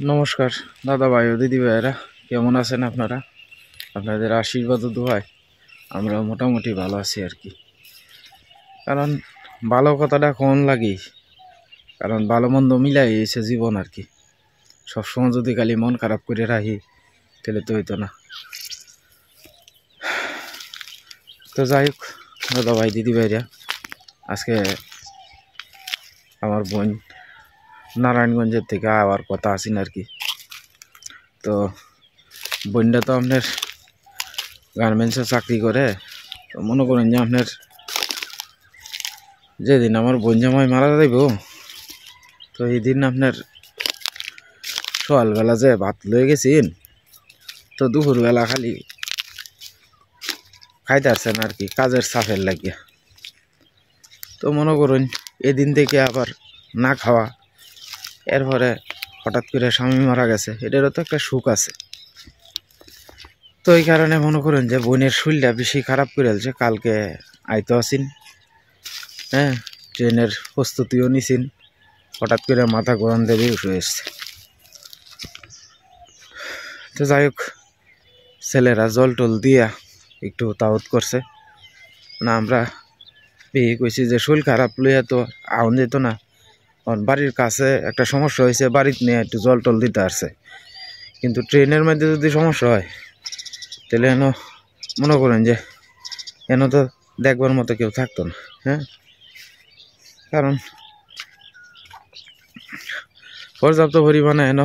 নমস্কার দাদা ভাই ও দিদি ভাইয়েরা, কেমন আছেন আপনারা? আপনাদের আশীর্বাদ ও দোয়ায় আমরা মোটামুটি ভালো আছি আর কি। কারণ ভালো কথাটা কোন লাগি, কারণ ভালো মন্দ মিলাই এসে জীবন আর কি। সবসময় যদি খালি মন খারাপ করে রাখি তাহলে তো হইতো না। তো যাই হোক দাদা ভাই দিদি ভাইরা, আজকে আমার বোন নারায়ণগঞ্জের থেকে আবার কথা আছেন আর কি। তো বোনটা তো আপনার গার্মেন্টসে চাকরি করে। তো মনে করেন যে আপনার যেদিন আমার বোন জামাই মারা যাইব, তো এই দিন আপনার সকালবেলা যে ভাত লয়ে গেছেন, তো দুপুরবেলা খালি খাইতে পারছেন আর কি, কাজের চাপের লাগিয়া। তো মনে করুন এদিন থেকে আবার না খাওয়া, এরপরে হঠাৎ করে স্বামী মারা গেছে, এটারও তো একটা সুখ আছে। তো এই কারণে মনে করেন যে বোনের শরীরটা বেশি খারাপ করে ফেলছে। কালকে আইতো আসিন, হ্যাঁ, ট্রেনের প্রস্তুতিও নিছিন, হঠাৎ করে মাথা গরম দেবে উঠে এসছে। তো যাই হোক, ছেলেরা জল টল দিয়া একটু তাওত করছে না। আমরা বিয়ে কইছি যে শরীর খারাপ লইয়া তো আউন যেত না, কারণ বাড়ির কাছে একটা সমস্যা হয়েছে, বাড়িতে নিয়ে একটু জল টল দিতে আসছে। কিন্তু ট্রেনের মধ্যে যদি সমস্যা হয় তাহলে এন মনে করেন যে এন তো দেখবার মতো কেউ থাকতো না। হ্যাঁ, কারণ পর্যাপ্ত পরিমাণে এন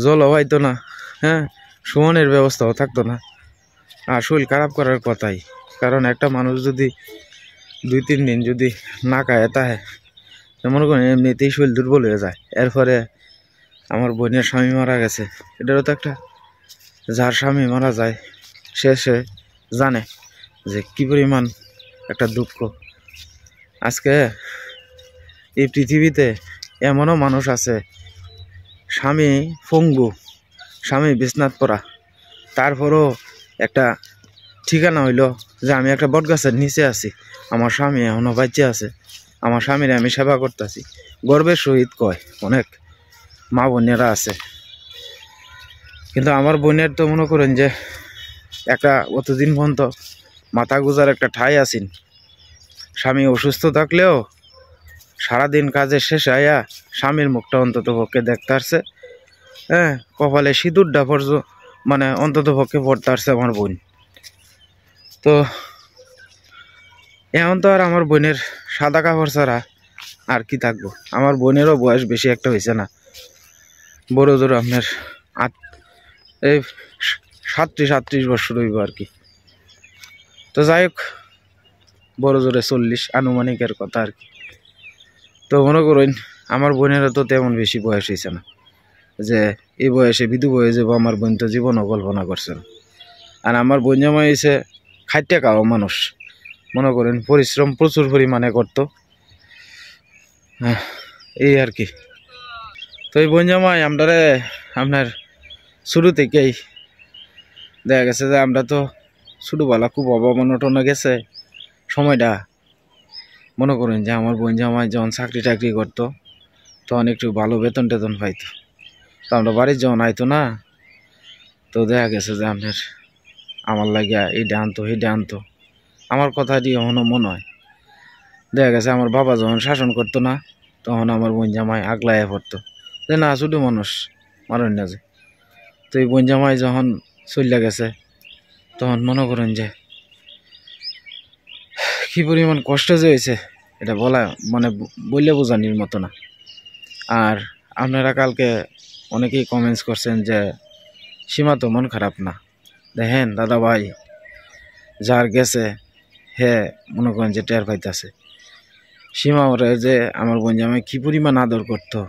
জলও হইতো না, হ্যাঁ, সুমনের ব্যবস্থাও থাকতো না। আর শরীর খারাপ করার কথাই, কারণ একটা মানুষ যদি 2-3 দিন যদি না খায় তাহে মনে করেন এমনিতেই শরীর দুর্বল হয়ে যায়। এরপরে আমার বোনের স্বামী মারা গেছে, এটারও তো একটা, যার স্বামী মারা যায় সে জানে যে কি পরিমাণ একটা দুঃখ। আজকে এই পৃথিবীতে এমনও মানুষ আছে, স্বামী পঙ্গু, স্বামী বিছনাত পড়া, তারপরও একটা ঠিকানা হইল যে আমি একটা বটগাছের নিচে আছি, আমার স্বামী এখনো বাচ্চা আছে, আমার স্বামীর আমি সেবা করতেছি। গর্বের সহিত কয় অনেক মা বোনেরা আছে। কিন্তু আমার বোনের তো মনে করেন যে একটা অতদিন পর্যন্ত মাথা গুজার একটা ঠাই আছেন। স্বামী অসুস্থ থাকলেও সারাদিন কাজের শেষে আয়া স্বামীর মুখটা অন্তত পক্ষে দেখতে আসছে, হ্যাঁ, কপালে সিঁদুরটা পড়ছ মানে অন্তত পক্ষে পড়তে আসছে আমার বোন। তো এখন তো আর আমার বোনের সাদা কাপড় ছাড়া আর কি থাকবো। আমার বোনেরও বয়স বেশি একটা হয়েছে না, বড় জোর আপনার এই 37 বছর হইব আর কি। তো যাই হোক, বড় জোরে 40 আনুমানিকের কথা আর কি। তো মনে করুন আমার বোনেরও তো তেমন বেশি বয়স হয়েছে না যে এই বয়সে বিধু হয়ে যাবো। আমার বোন তো জীবনও কল্পনা করছে না। আর আমার বোন জামাই হয়েছে খাইতে খাওয়া মানুষ, মনে করেন পরিশ্রম প্রচুর পরিমাণে করতো, এই আর কি। তো এই বোন জামাই আমরা আপনার শুরু থেকেই দেখা গেছে যে আমরা তো ছোটোবেলা খুব অবমাননা গেছে সময়টা। মনে করেন যে আমার বোন জামাই যখন চাকরি টাকরি করতো তখন একটু ভালো বেতন টেতন পাইতো, তো আমরা বাড়ির যখন আইতো না, তো দেখা গেছে যে আপনার আমার লাগিয়া এইটা আনতো সেইটা আনতো। আমার কথাটি এখনও মনে হয়। দেখা গেছে আমার বাবা যখন শাসন করতো না, তখন আমার বোন জামাই আগলাইয়া পড়তো যে না, ছোটো মানুষ মারেন না যে। তো এই বোন জামাই যখন চলিয়া গেছে, তখন মনে করেন যে কি পরিমাণ কষ্ট যে হয়েছে এটা বলা মানে বললে বোঝানির মতো না। আর আপনারা কালকে অনেকেই কমেন্টস করছেন যে সীমা তো মন খারাপ না। দেখেন দাদা ভাই, যার গেছে হে মনে করেন যে টের পাইতেছে। সীমা ওরে যে আমার বোন জামাই কি পরিমাণ আদর করতো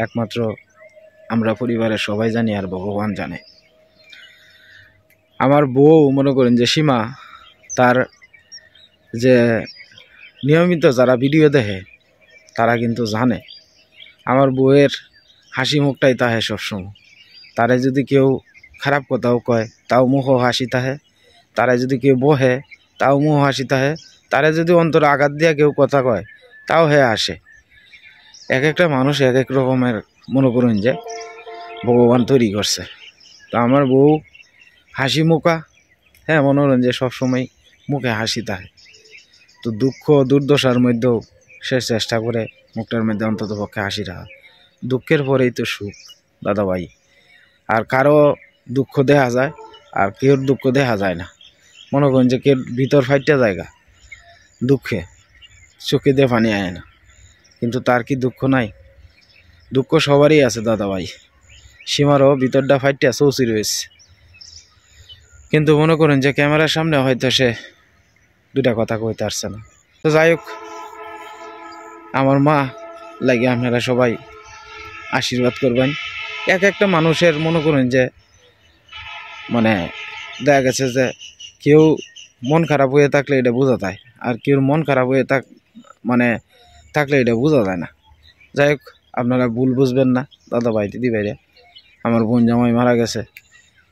একমাত্র আমরা পরিবারের সবাই জানি, আর ভগবান জানে। আমার বউ মনে করেন যে সীমা, তার যে নিয়মিত যারা ভিডিও দেখে তারা কিন্তু জানে আমার বউয়ের হাসি মুখটাই তাহে সবসময়। তারে যদি কেউ খারাপ কথাও কয় তাও মুখও হাসি তাহে, তারে যদি কেউ বহে তাও মুখ হাসি তাহে, তারে যদি অন্তরে আঘাত দিয়া কেউ কথা কয় তাও হে আসে। এক একটা মানুষ এক এক রকমের মনে করুন যে। ভগবান তৈরি করছে। তো আমার বউ হাসি মুখা, হ্যাঁ মনোরঞ্জন যে সবসময় মুখে হাসি থাকে। তো দুঃখ দুর্দশার মধ্যেও সে চেষ্টা করে মুখটার মধ্যে অন্তত পক্ষে হাসি রাখা। দুঃখের পরেই তো সুখ দাদাভাই। আর কারো দুঃখ দেখা যায় আর কেউ দুঃখ দেখা যায় না। মনে করেন যে কেউ ভিতর ফাইটটা জায়গা দুঃখে, চোখে দিয়ে পানি আয় না, কিন্তু তার কি দুঃখ নাই? দুঃখ সবারই আছে দাদাভাই। সীমারও ভিতরটা ফাইটটা চৌচি রয়েছে, কিন্তু মনে করেন যে ক্যামেরার সামনে হয়তো সে দুটা কথা কইতে পারছে না। তো যাই হোক, আমার মা লাগে আপনারা সবাই আশীর্বাদ করবেন। এক একটা মানুষের মনে করেন যে মানে দেখা গেছে যে কেউ মন খারাপ হয়ে থাকলে এটা বোঝা যায়, আর কেউ মন খারাপ হয়ে থাকলে এটা বোঝা যায় না। যাই হোক, আপনারা ভুল বুঝবেন না দাদাভাই দিদি ভাইরা। আমার বোন জামাই মারা গেছে,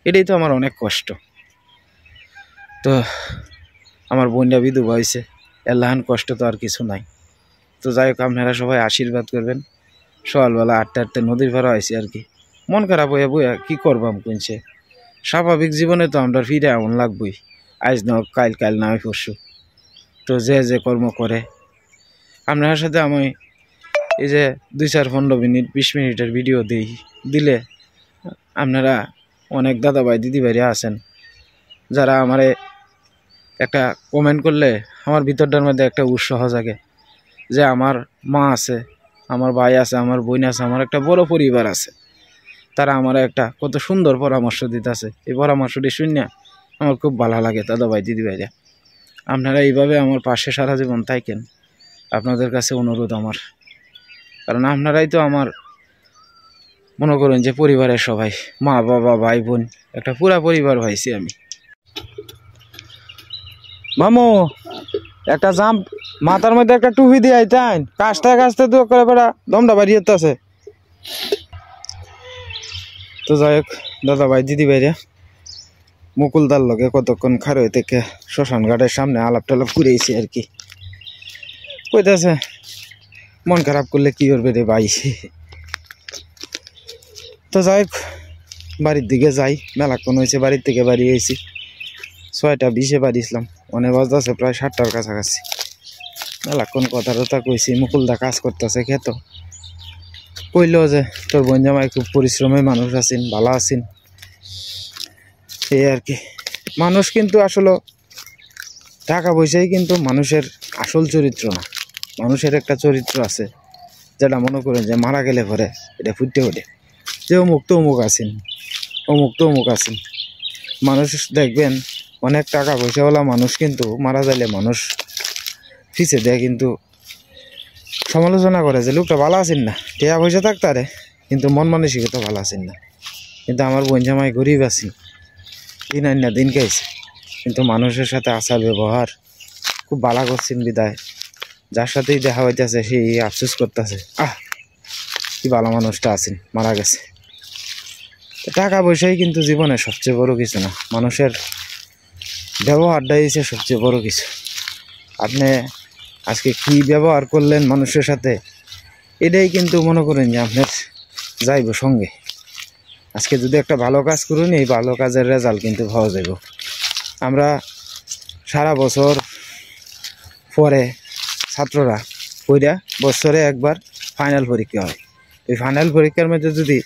এটাই তো আমার অনেক কষ্ট। তো আমার বোনটা বিধবা হয়েছে, এলাহান কষ্ট তো আর কিছু নাই। তো যাই হোক, আপনারা সবাই আশীর্বাদ করবেন। সকালবেলা 8টা নদীর পাড়া হয়েছে আর কি, মন খারাপ হয়ে বইয়া কী করবাম কোনছে। স্বাভাবিক জীবনে তো আমরা ফিরে এমন লাগবই, আজ না হোক কাল না হয় পরশু। তো যে কর্ম করে, আপনার সাথে আমি এই যে 2-4-15 মিনিট 20 মিনিটের ভিডিও দিলে আপনারা অনেক দাদাভাই দিদিভাইরা আছেন যারা আমারে একটা কমেন্ট করলে আমার ভিতরটার মধ্যে একটা উৎসাহ জাগে যে আমার মা আছে, আমার ভাই আছে, আমার বোন আছে, আমার একটা বড় পরিবার আছে। তারা আমার একটা কত সুন্দর পরামর্শ দিতেছে। এই পরামর্শটি শুনে আমার খুব ভালো লাগে দাদাভাই দিদিভাইরা। আপনারা এইভাবে আমার পাশে সারা জীবন থাকেন, আপনাদের কাছে অনুরোধ আমার। কারণ আপনারাই তো আমার মনে করেন যে পরিবারের সবাই, মা বাবা ভাই বোন, একটা পুরা পরিবার ভাইছি আমি। মামু একটা জাম্প মাথার মধ্যে একটা টুপি দিয়ে আইতেন, কাজটা তো করে বেড়া দমটা বাড়িয়ে আছে। তো যাই হোক দাদাভাই দিদি ভাইরা, মুকুলদার লগে কতক্ষণ খার হয়ে থেকে শ্মশান ঘাটের সামনে আলাপ টালাপ করেছি আর কি। কইতেছে মন খারাপ করলে কি করবে রে ভাই। তো যাই হোক, বাড়ির দিকে যাই। মেলাক্ষণ হয়েছে বাড়ির থেকে বাড়ি হয়েছি, 6টা 20-এ বাড়িছিলাম। অনেক বাজতেছে প্রায় 7টার কাছাকাছি। মেলাক্ষণ কথা টথা কইছি। মুকুলদা কাজ করতেছে খেত, কইলো যে তোর বোন জামাই খুব পরিশ্রমী মানুষ আছেন, ভালো আছেন, এই আর কি। মানুষ কিন্তু আসলে টাকা পয়সাই কিন্তু মানুষের আসল চরিত্র না। মানুষের একটা চরিত্র আছে যেটা মনে করেন যে মারা গেলে পরে এটা ফুটে ওঠে, যে অমুক তো অমুক আছেন, অমুক তো অমুক আছেন। মানুষ দেখবেন অনেক টাকা পয়সাওয়ালা মানুষ কিন্তু মারা যাইলে মানুষ পিছিয়ে দেয়, কিন্তু সমালোচনা করে যে লোকটা ভালো আছেন না, টাকা পয়সা থাকতারে কিন্তু মন মানসিকতা ভালো আছেন না। কিন্তু আমার বোন জামাই গরিব আছি, দিন আন না দিন খাইছে, কিন্তু মানুষের সাথে আচার ব্যবহার খুব ভালো করছেন বিদায়। যার সাথেই দেখা হইতেছে সেই আফসোস করতেছে, কি ভালো মানুষটা আছেন, মারা গেছে। টাকা পয়সাই কিন্তু জীবনে সবচেয়ে বড় কিছু না, মানুষের ব্যবহারটাই হচ্ছে সবচেয়ে বড় কিছু। আপনি আজকে কি ব্যবহার করলেন মানুষের সাথে, এটাই কিন্তু মনে করেন যে আপনার যাইব সঙ্গে। আজকে যদি একটা ভালো কাজ করুন, এই ভালো কাজের রেজাল্ট কিন্তু পাওয়া যাইব। আমরা সারা বছর পরে ছাত্ররা কইরা বছরে একবার ফাইনাল পরীক্ষা হয়। এই ফাইনাল পরীক্ষার মধ্যে যদি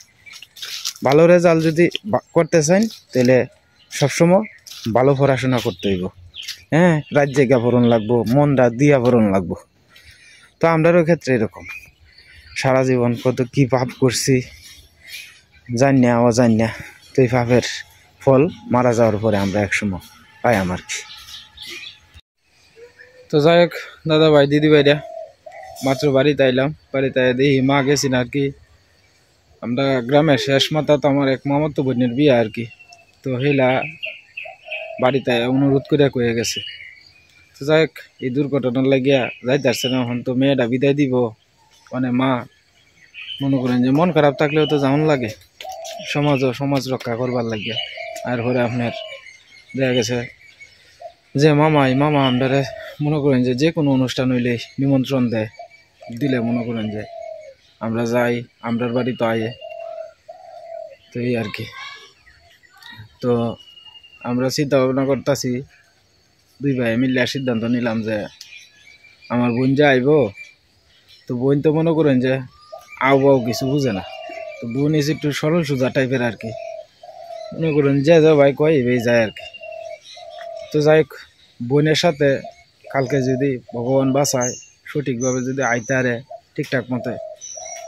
ভালো রেজাল্ট যদি করতে চান, তাহলে সবসময় ভালো পড়াশোনা করতে হইব। হ্যাঁ, রাত জায়গা পড়ন লাগবো, মন রাত দিয়া পড়ন লাগবো। তো আমরারও ক্ষেত্রে এরকম সারা জীবন কত কি পাপ করছি জানি না অজানি না। তো এই পাপের ফল মারা যাওয়ার পরে আমরা একসময় পাই আমার কি। তো যাই হোক দাদা ভাই দিদি ভাইরা, মাত্র বাড়িতে আইলাম। বাড়িতে দেখি মা গেছিন আর কি। আমরা গ্রামের শেষ মাথা, তো আমার এক মামাতো বোনের বিয়ে আর কি। তো হেলা বাড়িতে অনুরোধ করে কয়ে গেছে। তো যাই হোক, এই দুর্ঘটনার লাগিয়া যাইতে পারছে না। এখন তো মেয়েটা বিদায় দিব, মানে মা মনে করেন যে মন খারাপ থাকলেও তো যেমন লাগে সমাজ রক্ষা করবার লাগিয়া। আর ঘরে আপনার দেখা গেছে যে মামা আমরা মনে করেন যে কোনো অনুষ্ঠান হইলে নিমন্ত্রণ দিলে মনে করেন যে আমরা যাই, আমরার বাড়ি তো আয়ে। তো এই আর কি। তো আমরা চিন্তা ভাবনা করতেছি, দুই ভাই মিলে সিদ্ধান্ত নিলাম যে আমার বোন যে আইব, তো বোন তো মনে করেন যে আও কিছু বুঝে না, তো বোন এসে একটু সরল সোজা টাইপের আর কি, মনে করেন যে যা ভাই কয় এই যায় আর কি। তো যাই হোক, বোনের সাথে কালকে যদি ভগবান বাঁচায় সঠিকভাবে যদি আইতে আরে ঠিকঠাক মতো,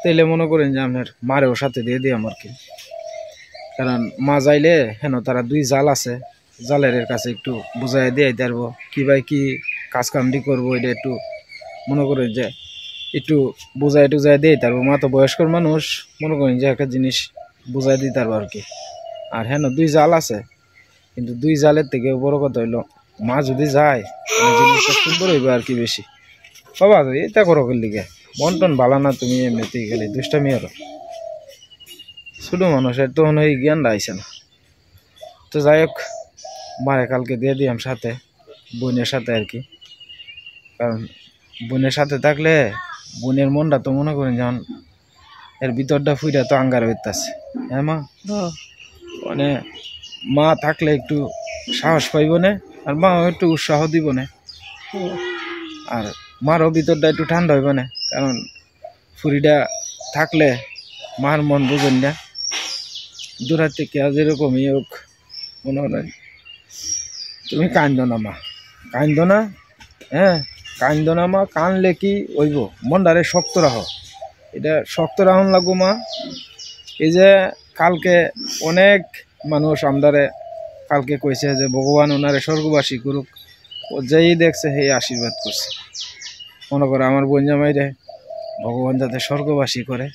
তাইলে মনে করেন যে আপনার মারেও সাথে দিয়ে দিই আমার কি, কারণ মা যাইলে হেন তারা দুই জাল আছে, জালের কাছে একটু বুঝাই দিয়ে আইতে পারবো কি ভাই কি কাজ কামটি করবো, এটা একটু মনে করেন যে একটু বুঝাই টুজাই দিয়ে তারপর মা তো বয়স্কর মানুষ, মনে করেন যে একটা জিনিস বুঝাই দিতে পারবো আর কি। আর হেন দুই জাল আছে, কিন্তু দুই জালের থেকে বড় কথা হইলো মা যদি যায় জিনিসটা সুন্দর হইবে আর কি বেশি। বাবা এটা করো লিগে মন টন ভালো না, তুমি এমনিতেই গেলে দুষ্টামি আরো ছোট মানুষের তখন ওই জ্ঞানটা আইসে না। তো যাই হোক, মারে কালকে দিয়ে দিলাম সাথে বোনের সাথে আর কি, কারণ বোনের সাথে থাকলে বোনের মনটা তো মনে করেন যেমন এর ভিতরটা ফুইটা তো আঙ্গার হইতেছে। হ্যাঁ মা, মানে মা থাকলে একটু সাহস পাইব না, আর মা একটু উৎসাহ দিব না, আর মারও ভিতরটা একটু ঠান্ডা হইব না, কারণ ফুরিটা থাকলে মার মন বুঝেন না, দূরের থেকে যেরকমই হোক মনে হয় তুমি কান্দো না মা, কান্দো না, হ্যাঁ কান্দো না মা, কানলে কি হইব, মনটারে শক্ত রাখো, এটা শক্ত রাখুন লাগবো মা। এই যে কালকে অনেক মানুষ আমদারে কালকে কইছে যে ভগবান ওনারে স্বর্গবাসী করুক, ও যেই দেখছে সেই আশীর্বাদ করছে, মনে করে আমার বোন জামাইরে ভগবান যাতে স্বর্গবাসী করে,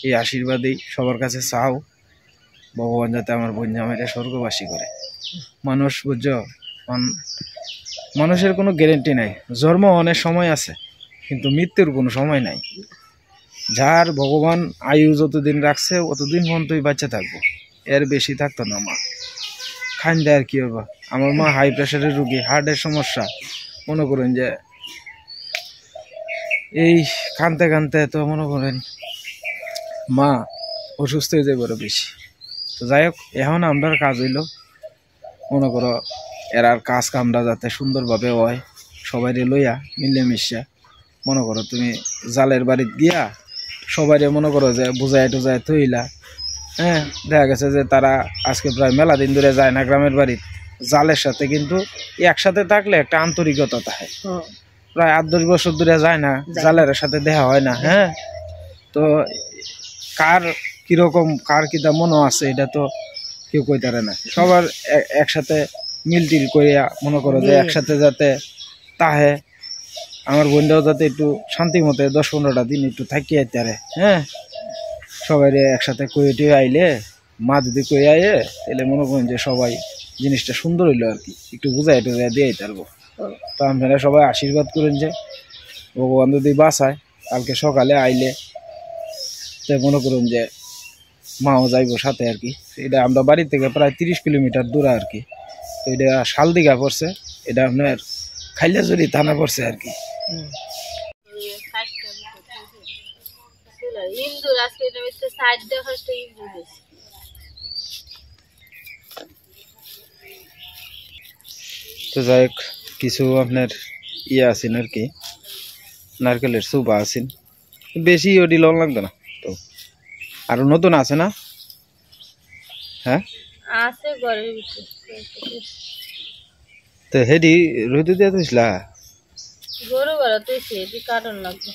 এই আশীর্বাদই সবার কাছে চাও, ভগবান যাতে আমার বোন জামাইরে স্বর্গবাসী করে। মানুষ বুঝছো, মানুষের কোনো গ্যারেন্টি নাই, জন্ম অনেক সময় আছে কিন্তু মৃত্যুর কোনো সময় নাই, যার ভগবান আয়ু যতদিন রাখছে অতদিন পর্যন্তই বাচ্চা থাকবো, এর বেশি থাকতো না মা। খান দেয় আর কি হবে, আমার মা হাই প্রেশারের রুগী, হার্টের সমস্যা, মনে করেন যে এই কানতে কানতে তো মনে করেন মা অসুস্থ হয়ে যাবে আরো বেশি। তো যাই হোক, এখন আমরার কাজ হইল মনে করো এরার কাজ কামটা যাতে সুন্দরভাবে হয়, সবাই লইয়া মিলেমিশা মনে করো তুমি জালের বাড়িতে গিয়া সবাই মনে করো যে বুঝাই টুজাই থইলা, হ্যাঁ দেখা গেছে যে তারা আজকে প্রায় মেলা দিন ধরে যায় না গ্রামের বাড়ি, জালের সাথে কিন্তু একসাথে থাকলে একটা আন্তরিকতা থাকে, প্রায় 8-10 বছর ধরে যায় না, জালের সাথে দেখা হয় না। হ্যাঁ, তো কার কিরকম কার কিটা মনে আছে এটা তো কেউ কইতে পারে না, সবার একসাথে মিলটিল করিয়া মনে করো যে একসাথে যাতে তাহে আমার বোনটাও যাতে একটু শান্তি মতে 10-15টা দিন একটু থাকিয়ে আইতে পারে। হ্যাঁ, সবাই একসাথে কইয়ে আইলে মা যদি কয়ে আয়ে তাহলে মনে করেন যে সবাই জিনিসটা সুন্দর হইলো আর কি, একটু বুঝাই টুজাই দিয়ে আইতে পারবো। তো আপনারা সবাই আশীর্বাদ করেন যে ভগবান যদি বাঁচায় কালকে সকালে আইলে তো মনে করুন যে মাও যাইব সাথে আর কি। এটা আমরা বাড়ি থেকে প্রায় 30 কিলোমিটার দূরে আর কি, তো এটা শালদিঘা পড়ছে, এটা আপনার খাইলাজুরি থানা পড়ছে আর কি। তো যাই হোক, কিছু আপনার ইয়ে আছেন আর কি, নারকেলের সুপা আছেন, বেশি ওটি লং লাগতো না, তো আর নতুন আছে না? হ্যাঁ আছে ঘরের ভিতরে, তো হেডি রইতে দিয়ে তুইছিলা গরু গড়া তুইছে এটি কাটন লাগবে,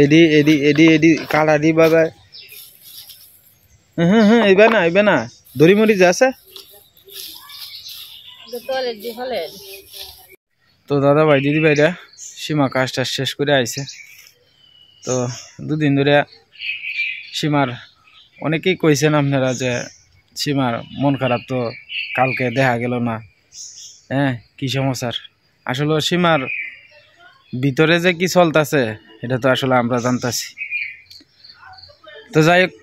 এডি এডি এডি এডি কাটা দি বাবা। হ্যাঁ এইবে না দড়ি মরি যে আছে তো দাদা ভাই দিদি ভাইরা সীমা কাজটা শেষ করে আইছে। তো দুদিন ধরে সীমার অনেকেই কইছেন আপনারা যে সীমার মন খারাপ, তো কালকে দেখা গেল না, হ্যাঁ কি সমস্যার, আসলে সীমার ভিতরে যে কি চলতেছে এটা তো আসলে আমরা জানতাছি। তো যাই হোক,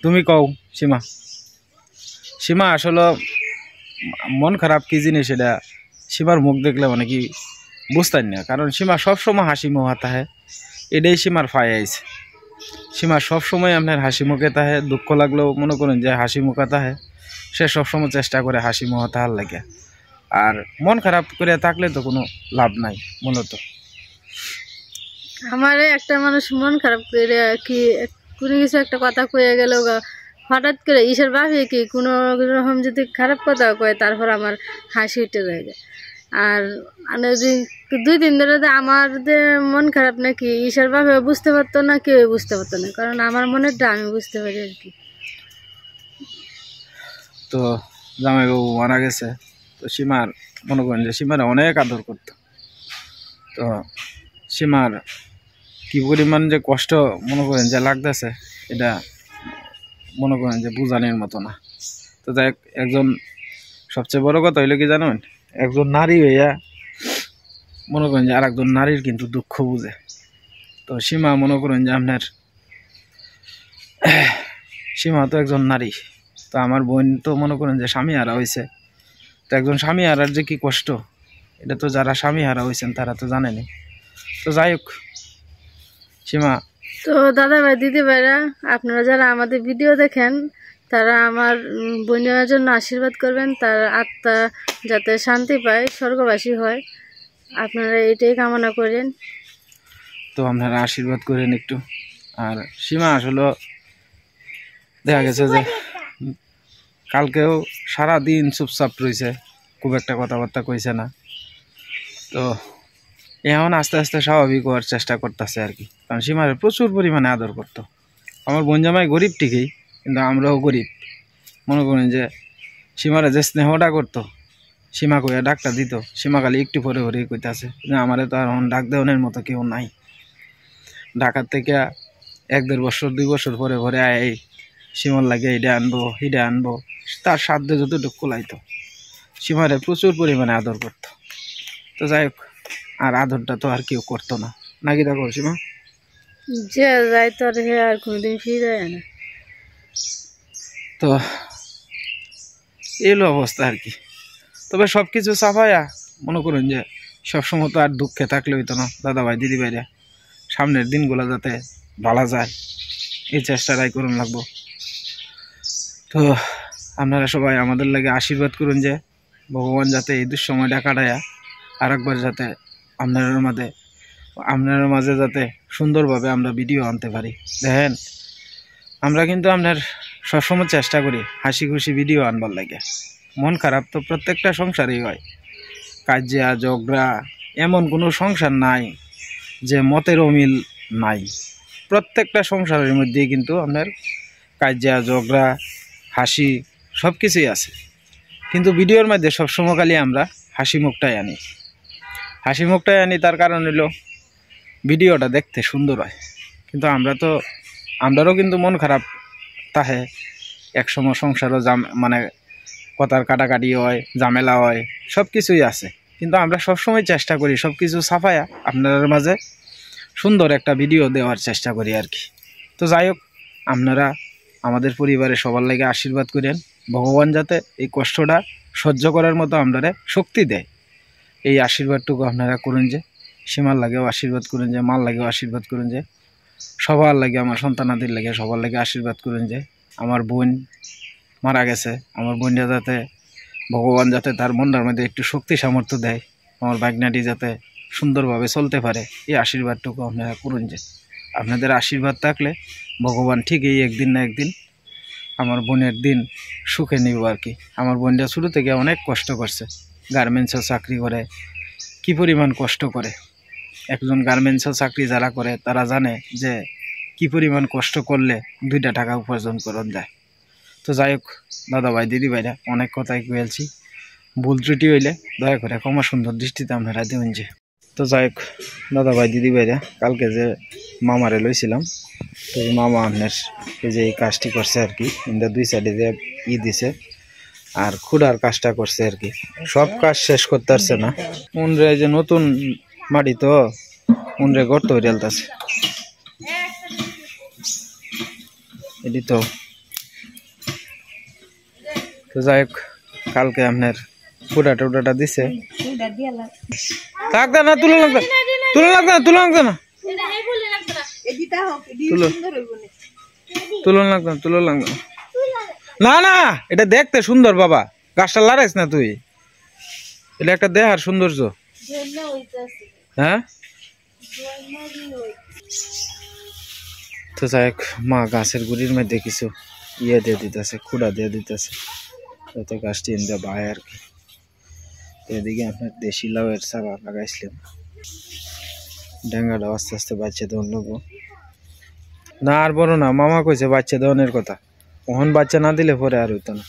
তুমি কও সীমা, সীমা আসলে মন খারাপ কি জিনিস এটা সীমার মুখ দেখলে মানে কি বুঝতেন না, কারণ সীমা সবসময় হাসি মুখা তাহে, এটাই সীমার ফায় আইছে। সীমা সবসময় আপনার হাসি মুখে তাহে, দুঃখ লাগলেও মনে করেন যে হাসি মুখা তাহে, সে সবসময় চেষ্টা করে হাসি মুখা তাহার লাগে। আর মন খারাপ করে থাকলে তো কোনো লাভ নাই। মূলত আমার একটা মানুষ মন খারাপ করে কি কোনো কিছু একটা কথা কয়ে গেল, হঠাৎ করে ঈশার বাপে কি কোনো রকম যদি খারাপ কথা কয়, তারপর আমার হাসি উঠে যায়। আর 2 দিন ধরে আমার মন খারাপ নাকি ঈশার বাপে বুঝতে পারতো না, কেউ বুঝতে পারতো না, কারণ আমার মনেরটা আমি বুঝতে পারি আর কি। তো জামাইবাবু মারা গেছে, তো সীমার মনে করেন যে সীমার অনেক আদর করতো। তো সীমার কি পরিমাণ যে কষ্ট মনে করেন যে লাগতেছে, এটা মনে করেন যে বুঝানোর মতো না। তো যাই হোক, একজন সবচেয়ে বড় কথা হইলো কি জানেন, একজন নারী হইয়া মনে করেন যে আর একজন নারীর কিন্তু দুঃখ বুঝে। তো সীমা মনে করেন যে আপনার সীমা তো একজন নারী, তো আমার বোন তো মনে করেন যে স্বামী হারা হয়েছে। তো একজন স্বামী হারার যে কি কষ্ট, এটা তো যারা স্বামী হারা হয়েছেন তারা তো জানেনি। তো যাই হোক সীমা। তো দাদা ভাই দিদি ভাইরা, আপনারা যারা আমাদের ভিডিও দেখেন, তারা আমার বোনের জন্য আশীর্বাদ করবেন, তার আত্মা যাতে শান্তি পায়, স্বর্গবাসী হয়, আপনারা এটাই কামনা করেন। তো আপনারা আশীর্বাদ করেন একটু। আর সীমা আসলে দেখা গেছে যে কালকেও সারাদিন চুপচাপ রয়েছে, খুব একটা কথাবার্তা কইছে না। তো এখন আস্তে আস্তে স্বাভাবিক হওয়ার চেষ্টা করতেছে আর কি, কারণ সীমারে প্রচুর পরিমাণে আদর করতো। আমার বোন জামাই গরিব ঠিকই, কিন্তু আমরাও গরিব। মনে করেন যে সীমারে যে স্নেহটা করতো, সীমা কইয়া ডাকটা দিত, সীমা খালি একটু পরে পরেই কইতাছে যে আমারে তো আর ডাক দেওয়ানের মতো কেউ নাই। ঢাকার থেকে 1-1.5 বছর 2 বছর পরে পরে আয় সীমার লাগে এটা আনবো হিডা আনবো, তার সাধ্যে যতটুকু কুলাইতো। সীমারে প্রচুর পরিমাণে আদর করতো। তো যাই হোক, আর আদরটা তো আর কেউ করতো না, নাকি দেখো সীমা? যে যায় তো আর কোনোদিন ফিরে যায় না। তো এলো অবস্থা আর কি। তবে সব কিছু সাফায়া মনে করুন যে সবসময় তো আর দুঃখে থাকলে হইতো না দাদা ভাই দিদি ভাইরা, সামনের দিনগুলো যাতে ভালো যায় এই চেষ্টাটাই করুন লাগবো। তো আপনারা সবাই আমাদের লাগে আশীর্বাদ করুন যে ভগবান যাতে এই দুঃসময়টা কাটায়া আর একবার যাতে আপনার মাঝে যাতে সুন্দরভাবে আমরা ভিডিও আনতে পারি। দেখেন আমরা কিন্তু আপনার সবসময় চেষ্টা করি হাসি খুশি ভিডিও আনবার লাগে। মন খারাপ তো প্রত্যেকটা সংসারেই হয়, কাজিয়া ঝগড়া এমন কোনো সংসার নাই যে মতের অমিল নাই। প্রত্যেকটা সংসারের মধ্যেই কিন্তু আপনার কাজিয়া ঝগড়া হাসি সব কিছুই আছে, কিন্তু ভিডিওর মধ্যে সবসময় খালি আমরা হাসি মুখটাই আনি। হাসি মুখটাই আনি তার কারণ হলো ভিডিওটা দেখতে সুন্দর হয়। কিন্তু আমরারও কিন্তু মন খারাপ তাহে, একসময় সংসারও মানে কথার কাটাকাটি হয়, ঝামেলা হয়, সব কিছুই আছে। কিন্তু আমরা সবসময় চেষ্টা করি সব কিছু সাফায়া আপনাদের মাঝে সুন্দর একটা ভিডিও দেওয়ার চেষ্টা করি আর কি। তো যাই হোক, আপনারা আমাদের পরিবারে সবার লাগে আশীর্বাদ করেন, ভগবান যাতে এই কষ্টটা সহ্য করার মতো আপনারা শক্তি দেয়, এই আশীর্বাদটুকু আপনারা করুন। যে সীমার লাগেও আশীর্বাদ করুন, যে মার লাগেও আশীর্বাদ করুন, যে সবার লাগে আমার সন্তানাদের লাগে সবার লাগে আশীর্বাদ করুন। যে আমার বোন মারা গেছে, আমার বোনটা যাতে ভগবান যাতে তার মনটার মধ্যে একটু শক্তি সামর্থ্য দেয়, আমার বাগনাটি যাতে সুন্দরভাবে চলতে পারে, এই আশীর্বাদটুকু আপনারা করুন। যে আপনাদের আশীর্বাদ থাকলে ভগবান ঠিকই একদিন না একদিন আমার বোনের দিন সুখে নিব আর কি। আমার বোনটা শুরু থেকে অনেক কষ্ট করছে, গার্মেন্টসে চাকরি করে, কি পরিমাণ কষ্ট করে। একজন গার্মেন্টসে চাকরি যারা করে তারা জানে যে কি পরিমাণ কষ্ট করলে 2টা টাকা উপার্জন করন যায়। তো যাই হোক দাদা ভাই দিদি ভাইরা, অনেক কথাই কয়েছি, ভুল ত্রুটি হইলে দয়া করে ক্ষমা সুন্দর দৃষ্টিতে আপনারা দেবেন। যে তো যাই হোক দাদা ভাই দিদি ভাইরা, কালকে যে মামারে লইছিলাম, তো এই মামা আপনার এই যে এই কাজটি করছে আর কি, ইন্দা 2 সাইডে যে দিছে আর খুঁড়ার কাজটা করছে আর কি। সব কাজ শেষ করতে পারছে না, উনরে যে নতুন মাটি তো উনরে গর্ত হয়ে ঢেলতেছে এটি। তো যাই হোক কালকে আপনার ফুটাটা উটাটা দিছে লাগবে না, তুলো লাগবে না তুলো লাগবে না না, এটা দেখতে সুন্দর বাবা, গাছটা লাগাইস না তুই, এটা একটা দেখার সৌন্দর্য। হ্যাঁ তো যাই হোক, মা গাছের গুড়ির মধ্যে কিছু ইয়ে দিয়ে দিতেছে, খুঁড়া দিয়ে দিতেছে, যাতে গাছটি এনে বায় আর কি। এদিকে আপনার দেশি লাউয়ের চারা লাগাইছিলাম, ডেঙ্গাটা আস্তে আস্তে বাচ্চা দেওয়ার নেবো না, আর বড় না, মামা কইছে বাচ্চা দেওয়ানের কথা, ওহন বাচ্চা না দিলে পরে আর হইতো না।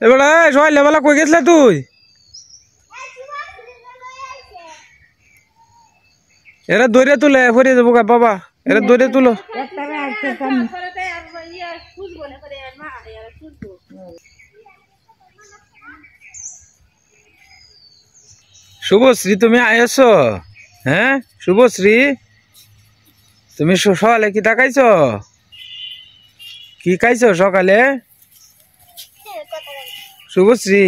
এবেলা সবাই লেবেলা কই গেছিলা তুই? এরা দৌড়ে তুলে ফরিয়ে দেবো বাবা, এরা দৌড়ে তুলো। শুভশ্রী তুমি আইস? হ্যাঁ শুভশ্রী, তুমি সকালে কি খাইছ? কি খাইছো সকালে শুভশ্রী?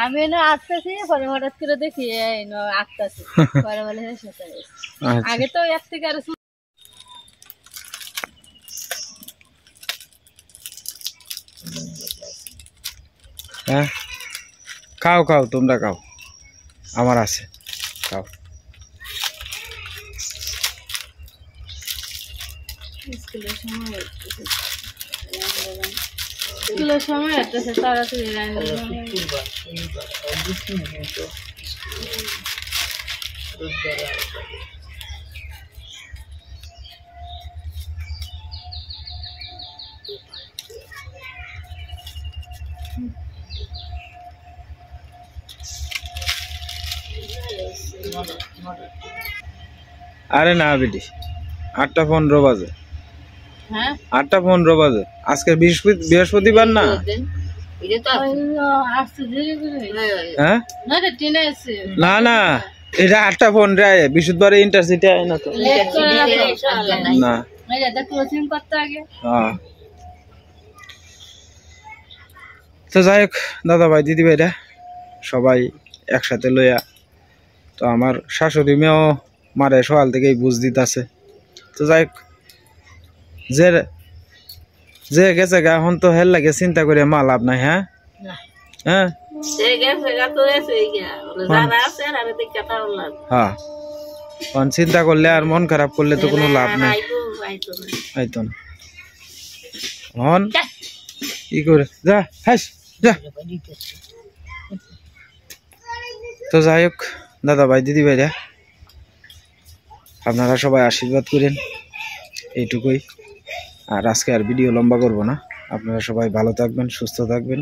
আমি না আসতেছি, পরে হঠাৎ করে দেখি আসতেছি, আগে তো এক থেকে আর হ্যাঁ খাও খাও, তোমরা খাও, আমার আছে, খাও। স্কুলের সময় আসতেছে তাড়াতাড়ি আরে না বেটি, 8টা 15 বাজে, 8টা 15 বাজে, আজকে বৃহস্পতিবার না? হ্যাঁ না না, এটা 8টা 15 বৃহস্পতিবার ইন্টারসিটি আয় না তো না। হ্যাঁ তো যাই হোক, দাদা ভাই দিদি ভাইরা সবাই একসাথে লইয়া, তো আমার শাশুড়ি মেয়েও মারে সকাল থেকেই বুঝ দিতেছে। তো যাই হোক, যে গেছে গা, এখন তো হেল লাগে চিন্তা করে মা লাভ নাই। হ্যাঁ হ্যাঁ হ্যাঁ, চিন্তা করলে আর মন খারাপ করলে তো কোনো লাভ নাই, আইতো না। হন কি করে যা হাস যা। তো যাই হোক, দাদা ভাই দিদি ভাইরা আপনারা সবাই আশীর্বাদ করেন, এইটুকুই। আর আজকে আর ভিডিও লম্বা করব না, আপনারা সবাই ভালো থাকবেন, সুস্থ থাকবেন।